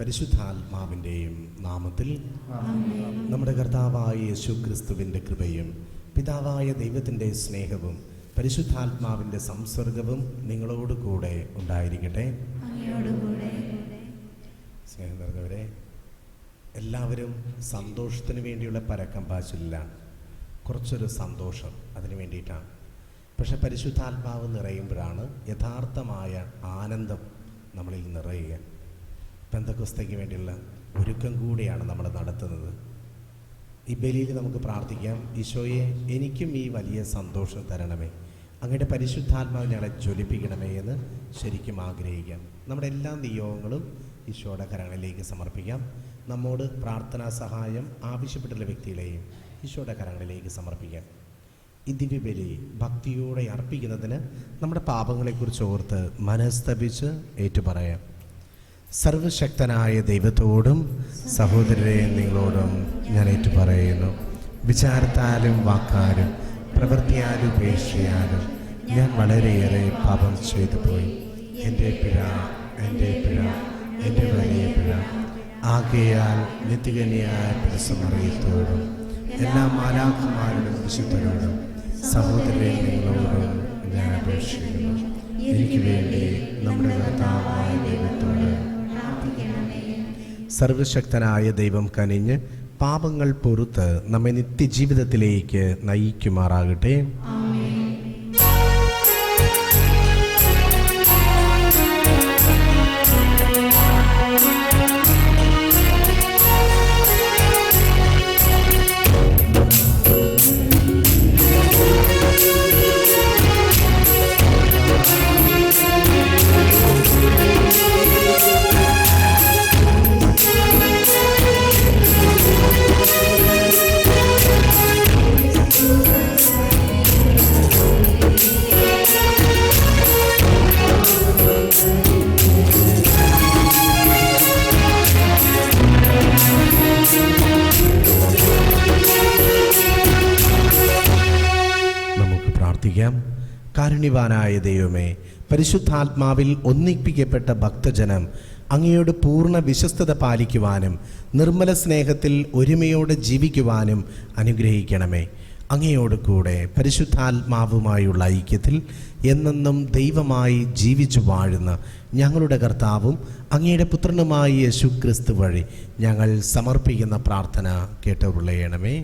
പരിശുദ്ധാത്മാവിൻ്റെയും നാമത്തിൽ നമ്മുടെ കർത്താവായ യേശു ക്രിസ്തുവിൻ്റെ കൃപയും പിതാവായ ദൈവത്തിൻ്റെ സ്നേഹവും പരിശുദ്ധാത്മാവിൻ്റെ സംസർഗവും നിങ്ങളോട് കൂടെ ഉണ്ടായിരിക്കട്ടെ. സ്നേഹം നിറഞ്ഞവരെ, എല്ലാവരും സന്തോഷത്തിന് വേണ്ടിയുള്ള പരക്കം പാച്ചിലാണ്. കുറച്ചൊരു സന്തോഷം അതിന് വേണ്ടിയിട്ടാണ്. പക്ഷെ പരിശുദ്ധാത്മാവ് നിറയുമ്പോഴാണ് യഥാർത്ഥമായ ആനന്ദം നമ്മളിൽ നിറയുക. പെന്തക്കോസ്തയ്ക്ക് വേണ്ടിയുള്ള ഒരുക്കം കൂടിയാണ് നമ്മൾ നടത്തുന്നത്. ഈ ബലിയിൽ നമുക്ക് പ്രാർത്ഥിക്കാം, ഈശോയെ എനിക്കും ഈ വലിയ സന്തോഷം തരണമേ, അങ്ങയുടെ പരിശുദ്ധാത്മാവ് ഞങ്ങളെ ജ്വലിപ്പിക്കണമേ എന്ന് ശരിക്കും ആഗ്രഹിക്കാം. നമ്മുടെ എല്ലാ നിയോഗങ്ങളും ഈശോയുടെ കരങ്ങളിലേക്ക് സമർപ്പിക്കാം. നമ്മോട് പ്രാർത്ഥനാ സഹായം ആവശ്യപ്പെട്ടുള്ള വ്യക്തികളെയും ഈശോയുടെ കരങ്ങളിലേക്ക് സമർപ്പിക്കാം. ഈ ദിവ്യബലി ഭക്തിയോടെ അർപ്പിക്കുന്നതിന് നമ്മുടെ പാപങ്ങളെക്കുറിച്ച് ഓർത്ത് മനസ്തപിച്ച് ഏറ്റുപറയാം. സർവശക്തനായ ദൈവത്തോടും സഹോദരരെ നിങ്ങളോടും ഞാൻ ഏറ്റുപറയുന്നു. വിചാരത്താലും വാക്കാലും പ്രവൃത്തിയാലും ഉപേക്ഷയാലും ഞാൻ വളരെയേറെ പാപം ചെയ്തു പോയി. എൻ്റെ പിഴ എൻ്റെ വലിയ പിഴ. ആകയാൽ നിത്യകന്യായ പരിസമറിയത്തോടും എല്ലാ മാലാഖമാരോടും വിശുദ്ധരോടും സഹോദരരെ നിങ്ങളോടും ഞാൻ അപേക്ഷിക്കുന്നു. എനിക്ക് വേണ്ടി നമ്മുടെ കർത്താവായ ദൈവത്തോട് സർവശക്തനായ ദൈവം കനിഞ്ഞ് പാപങ്ങൾ പൊറുത്ത് നമ്മെ നിത്യജീവിതത്തിലേക്ക് നയിക്കുമാറാകട്ടെ. കാരുണ്യവാനായ ദൈവമേ, പരിശുദ്ധാത്മാവിൽ ഒന്നിപ്പിക്കപ്പെട്ട ഭക്തജനം അങ്ങയോട് പൂർണ്ണ വിശ്വസ്തത പാലിക്കുവാനും നിർമ്മല സ്നേഹത്തിൽ ഒരുമയോടെ ജീവിക്കുവാനും അനുഗ്രഹിക്കണമേ. അങ്ങയോട് കൂടെ പരിശുദ്ധാത്മാവുമായുള്ള ഐക്യത്തിൽ എന്നെന്നും ദൈവമായി ജീവിച്ചു വാഴുന്ന ഞങ്ങളുടെ കർത്താവും അങ്ങയുടെ പുത്രനുമായ യേശു ക്രിസ്തു വഴി ഞങ്ങൾ സമർപ്പിക്കുന്ന പ്രാർത്ഥന കേട്ടുകൊള്ളണമേ.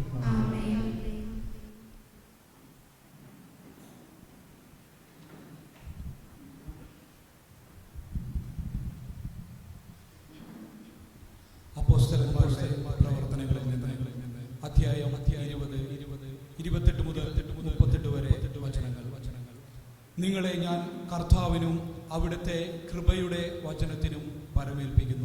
പ്രവർത്തനങ്ങളിൽ നിന്ന് അധ്യായം 20, 28 മുതൽ 38 വരെ വചനങ്ങൾ. നിങ്ങളെ ഞാൻ കർത്താവിനും അവിടുത്തെ കൃപയുടെ വചനത്തിനും പരമേൽപ്പിക്കുന്നു.